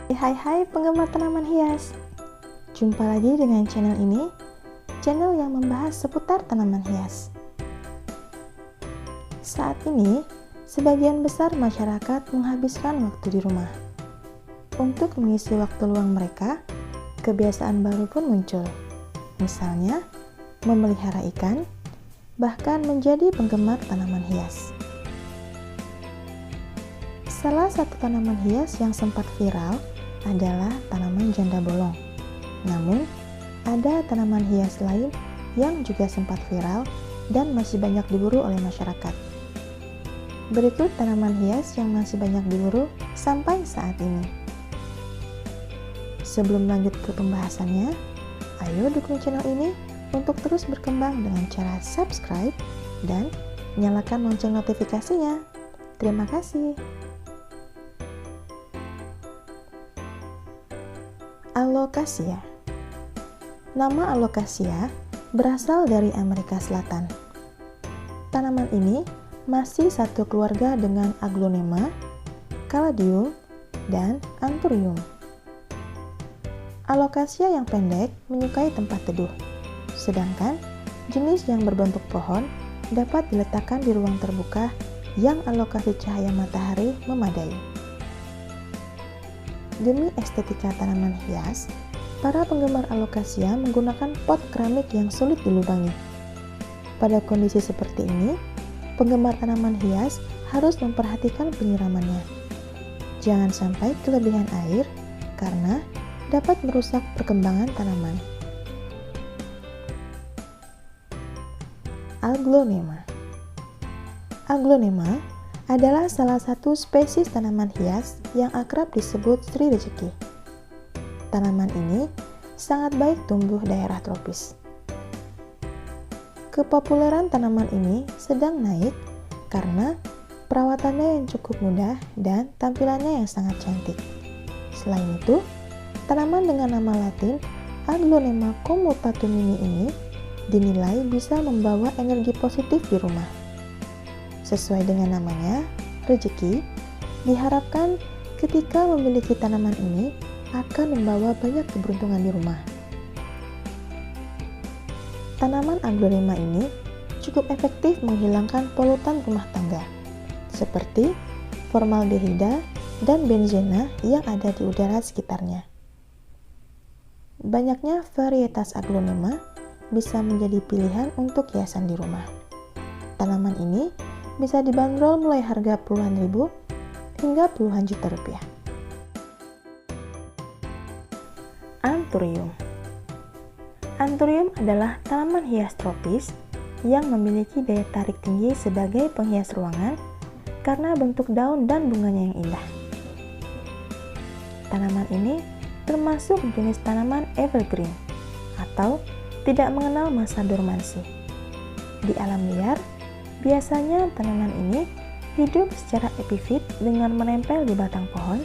Hai penggemar tanaman hias. Jumpa lagi dengan channel ini, channel yang membahas seputar tanaman hias. Saat ini, sebagian besar masyarakat menghabiskan waktu di rumah. Untuk mengisi waktu luang mereka, kebiasaan baru pun muncul. Misalnya, memelihara ikan, bahkan menjadi penggemar tanaman hias. Salah satu tanaman hias yang sempat viral adalah tanaman janda bolong. Namun, ada tanaman hias lain yang juga sempat viral dan masih banyak diburu oleh masyarakat. Berikut tanaman hias yang masih banyak diburu sampai saat ini. Sebelum lanjut ke pembahasannya, ayo dukung channel ini untuk terus berkembang dengan cara subscribe dan nyalakan lonceng notifikasinya. Terima kasih. Alocasia. Nama Alocasia berasal dari Amerika Selatan. Tanaman ini masih satu keluarga dengan Aglonema, Caladium, dan Anthurium. Alocasia yang pendek menyukai tempat teduh, sedangkan jenis yang berbentuk pohon dapat diletakkan di ruang terbuka yang alokasi cahaya matahari memadai. Demi estetika tanaman hias, para penggemar Alocasia menggunakan pot keramik yang sulit dilubangi. Pada kondisi seperti ini, penggemar tanaman hias harus memperhatikan penyiramannya. Jangan sampai kelebihan air karena dapat merusak perkembangan tanaman. Aglonema. Aglonema adalah salah satu spesies tanaman hias yang akrab disebut Sri Rezeki. Tanaman ini sangat baik tumbuh daerah tropis. Kepopuleran tanaman ini sedang naik karena perawatannya yang cukup mudah dan tampilannya yang sangat cantik. Selain itu, tanaman dengan nama latin Aglonema commutatumini ini dinilai bisa membawa energi positif di rumah. Sesuai dengan namanya, rezeki, diharapkan ketika memiliki tanaman ini akan membawa banyak keberuntungan di rumah. Tanaman Aglonema ini cukup efektif menghilangkan polutan rumah tangga, seperti formaldehida dan benzena yang ada di udara sekitarnya. Banyaknya varietas Aglonema bisa menjadi pilihan untuk hiasan di rumah. Tanaman ini bisa dibanderol mulai harga puluhan ribu hingga puluhan juta rupiah. Anthurium. Anthurium adalah tanaman hias tropis yang memiliki daya tarik tinggi sebagai penghias ruangan karena bentuk daun dan bunganya yang indah. Tanaman ini termasuk jenis tanaman evergreen atau tidak mengenal masa dormansi. Di alam liar, biasanya tanaman ini hidup secara epifit dengan menempel di batang pohon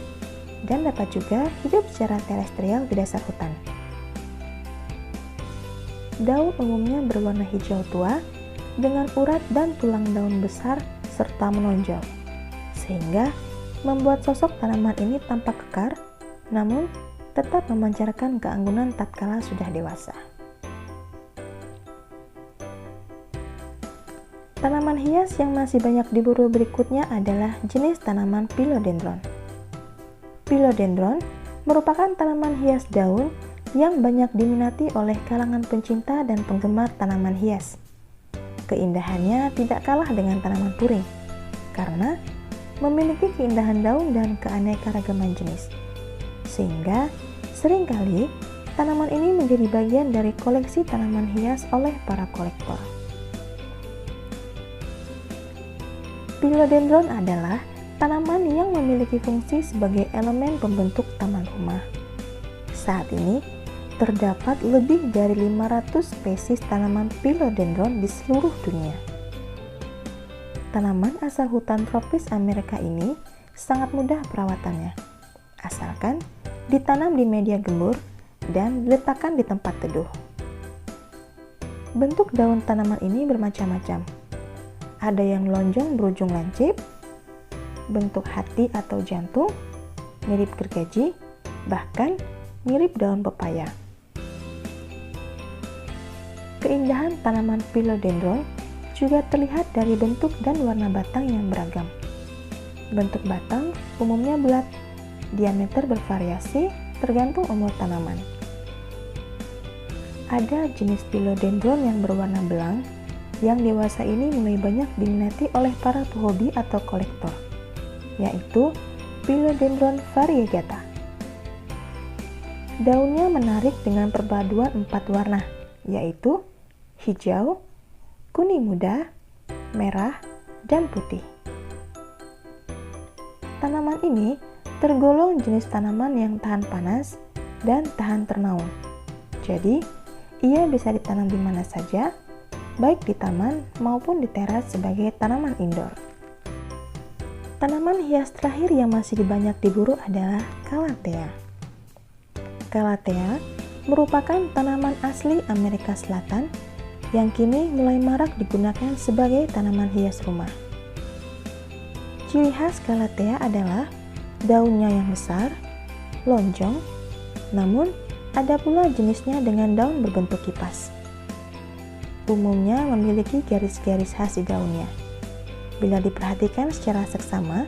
dan dapat juga hidup secara terestrial di dasar hutan. Daun umumnya berwarna hijau tua dengan urat dan tulang daun besar serta menonjol, sehingga membuat sosok tanaman ini tampak kekar, namun tetap memancarkan keanggunan tatkala sudah dewasa. Tanaman hias yang masih banyak diburu berikutnya adalah jenis tanaman Philodendron. Philodendron merupakan tanaman hias daun yang banyak diminati oleh kalangan pencinta dan penggemar tanaman hias. Keindahannya tidak kalah dengan tanaman puring, karena memiliki keindahan daun dan keanekaragaman jenis. Sehingga seringkali tanaman ini menjadi bagian dari koleksi tanaman hias oleh para kolektor. Philodendron adalah tanaman yang memiliki fungsi sebagai elemen pembentuk taman rumah. Saat ini, terdapat lebih dari 500 spesies tanaman Philodendron di seluruh dunia. Tanaman asal hutan tropis Amerika ini sangat mudah perawatannya, asalkan ditanam di media gembur dan diletakkan di tempat teduh. Bentuk daun tanaman ini bermacam-macam. Ada yang lonjong berujung lancip, bentuk hati atau jantung, mirip gergaji, bahkan mirip daun pepaya. Keindahan tanaman philodendron juga terlihat dari bentuk dan warna batang yang beragam. Bentuk batang umumnya bulat, diameter bervariasi tergantung umur tanaman. Ada jenis philodendron yang berwarna belang, yang dewasa ini mulai banyak diminati oleh para pehobi atau kolektor, yaitu Philodendron variegata. Daunnya menarik dengan perpaduan 4 warna, yaitu hijau, kuning muda, merah, dan putih. Tanaman ini tergolong jenis tanaman yang tahan panas dan tahan ternaung. Jadi, ia bisa ditanam di mana saja, baik di taman maupun di teras sebagai tanaman indoor. Tanaman hias terakhir yang masih banyak diburu adalah Calathea. Calathea merupakan tanaman asli Amerika Selatan yang kini mulai marak digunakan sebagai tanaman hias rumah. Ciri khas Calathea adalah daunnya yang besar, lonjong, namun ada pula jenisnya dengan daun berbentuk kipas. Umumnya memiliki garis-garis khas di daunnya. Bila diperhatikan secara seksama,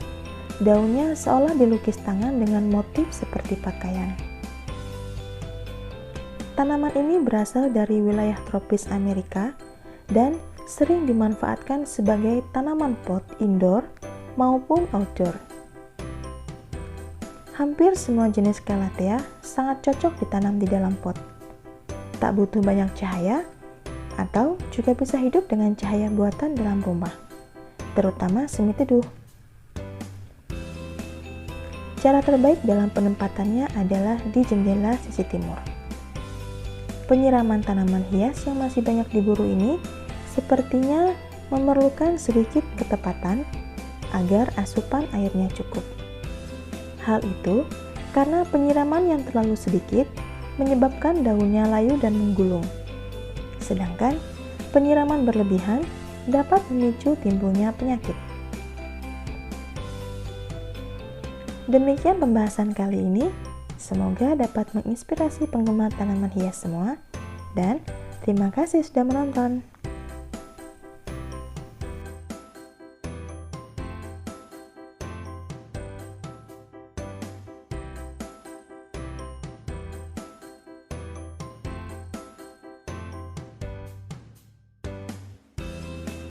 daunnya seolah dilukis tangan dengan motif seperti pakaian. Tanaman ini berasal dari wilayah tropis Amerika dan sering dimanfaatkan sebagai tanaman pot indoor maupun outdoor. Hampir semua jenis Calathea sangat cocok ditanam di dalam pot. Tak butuh banyak cahaya, atau juga bisa hidup dengan cahaya buatan dalam rumah, terutama semi teduh. Cara terbaik dalam penempatannya adalah di jendela sisi timur. Penyiraman tanaman hias yang masih banyak diburu ini sepertinya memerlukan sedikit ketepatan agar asupan airnya cukup. Hal itu karena penyiraman yang terlalu sedikit menyebabkan daunnya layu dan menggulung. Sedangkan penyiraman berlebihan dapat memicu timbulnya penyakit. Demikian pembahasan kali ini. Semoga dapat menginspirasi penggemar tanaman hias semua, dan terima kasih sudah menonton.